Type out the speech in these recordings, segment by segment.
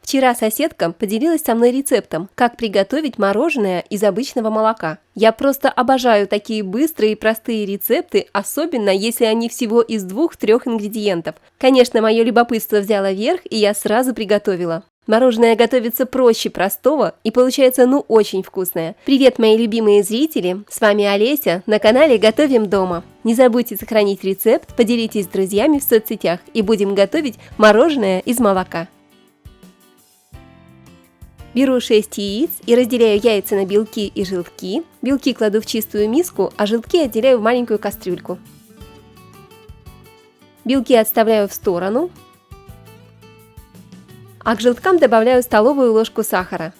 Вчера соседка поделилась со мной рецептом, как приготовить мороженое из обычного молока. Я просто обожаю такие быстрые и простые рецепты, особенно если они всего из 2-3 ингредиентов. Конечно, мое любопытство взяло верх, и я сразу приготовила. Мороженое готовится проще простого и получается очень вкусное. Привет, мои любимые зрители! С вами Олеся на канале Готовим дома. Не забудьте сохранить рецепт, поделитесь с друзьями в соцсетях и будем готовить мороженое из молока. Беру 6 яиц и разделяю яйца на белки и желтки. Белки кладу в чистую миску, а желтки отделяю в маленькую кастрюльку. Белки отставляю в сторону. А к желткам добавляю столовую ложку сахара.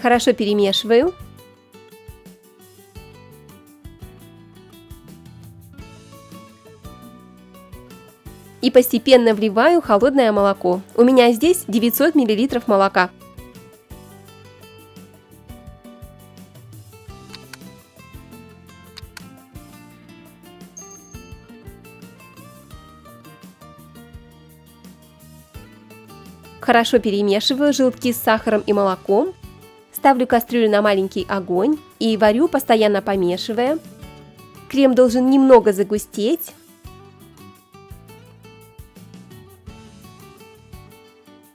Хорошо перемешиваю. И постепенно вливаю холодное молоко. У меня здесь 900 мл молока. Хорошо перемешиваю желтки с сахаром и молоком. Ставлю кастрюлю на маленький огонь и варю, постоянно помешивая. Крем должен немного загустеть.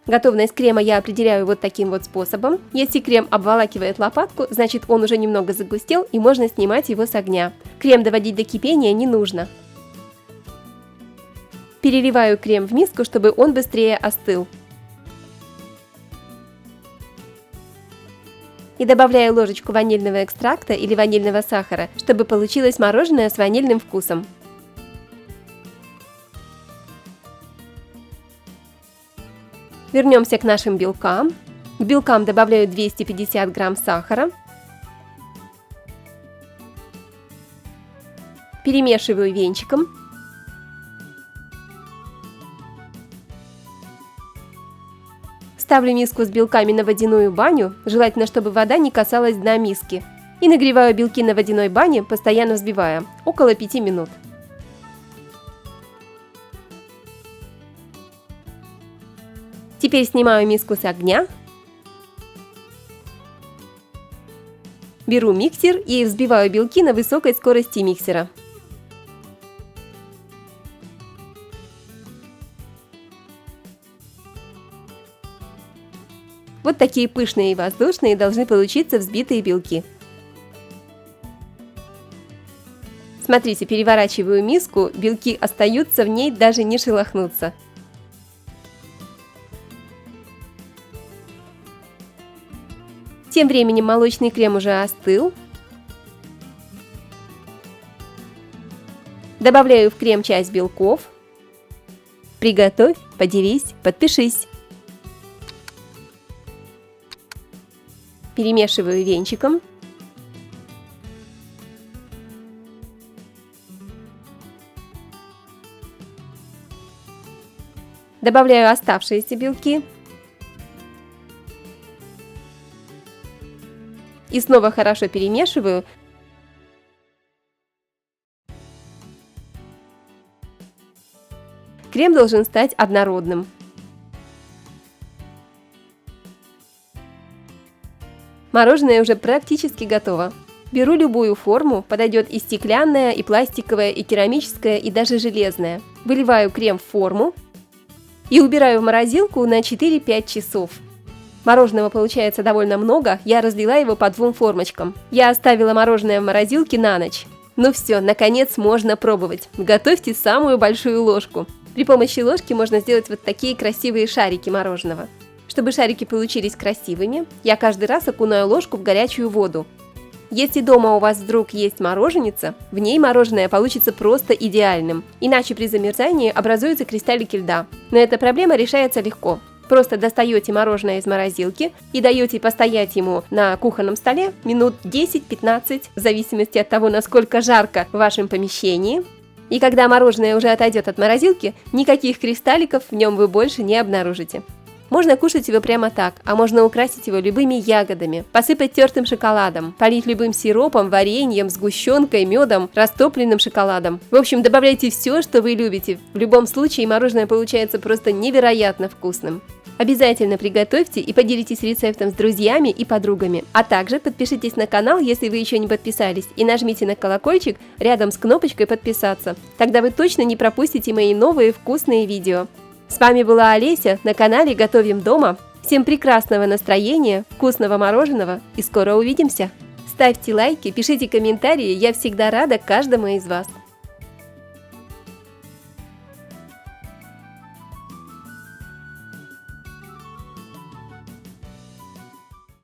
Готовность крема я определяю вот таким вот способом. Если крем обволакивает лопатку, значит он уже немного загустел и можно снимать его с огня. Крем доводить до кипения не нужно. Переливаю крем в миску, чтобы он быстрее остыл. И добавляю ложечку ванильного экстракта или ванильного сахара, чтобы получилось мороженое с ванильным вкусом. Вернемся к нашим белкам. К белкам добавляю 250 грамм сахара. Перемешиваю венчиком. Ставлю миску с белками на водяную баню, желательно, чтобы вода не касалась дна миски. И нагреваю белки на водяной бане, постоянно взбивая, около 5 минут. Теперь снимаю миску с огня. Беру миксер и взбиваю белки на высокой скорости миксера. Вот такие пышные и воздушные должны получиться взбитые белки. Смотрите, переворачиваю миску, белки остаются в ней, даже не шелохнутся. Тем временем молочный крем уже остыл. Добавляю в крем часть белков. Приготовь, поделись, подпишись. Перемешиваю венчиком. Добавляю оставшиеся белки. И снова хорошо перемешиваю. Крем должен стать однородным. Мороженое уже практически готово. Беру любую форму, подойдет и стеклянная, и пластиковая, и керамическая, и даже железная. Выливаю крем в форму и убираю в морозилку на 4-5 часов. Мороженого получается довольно много, я разлила его по 2 формочкам. Я оставила мороженое в морозилке на ночь. Ну все, наконец можно пробовать. Готовьте самую большую ложку. При помощи ложки можно сделать вот такие красивые шарики мороженого. Чтобы шарики получились красивыми, я каждый раз окунаю ложку в горячую воду. Если дома у вас вдруг есть мороженица, в ней мороженое получится просто идеальным, иначе при замерзании образуются кристаллики льда. Но эта проблема решается легко. Просто достаете мороженое из морозилки и даете постоять ему на кухонном столе минут 10-15, в зависимости от того, насколько жарко в вашем помещении. И когда мороженое уже отойдет от морозилки, никаких кристалликов в нем вы больше не обнаружите. Можно кушать его прямо так, а можно украсить его любыми ягодами, посыпать тертым шоколадом, полить любым сиропом, вареньем, сгущенкой, медом, растопленным шоколадом. В общем, добавляйте все, что вы любите. В любом случае мороженое получается просто невероятно вкусным. Обязательно приготовьте и поделитесь рецептом с друзьями и подругами. А также подпишитесь на канал, если вы еще не подписались, и нажмите на колокольчик рядом с кнопочкой «Подписаться». Тогда вы точно не пропустите мои новые вкусные видео. С вами была Олеся на канале «Готовим дома». Всем прекрасного настроения, вкусного мороженого и скоро увидимся! Ставьте лайки, пишите комментарии, я всегда рада каждому из вас.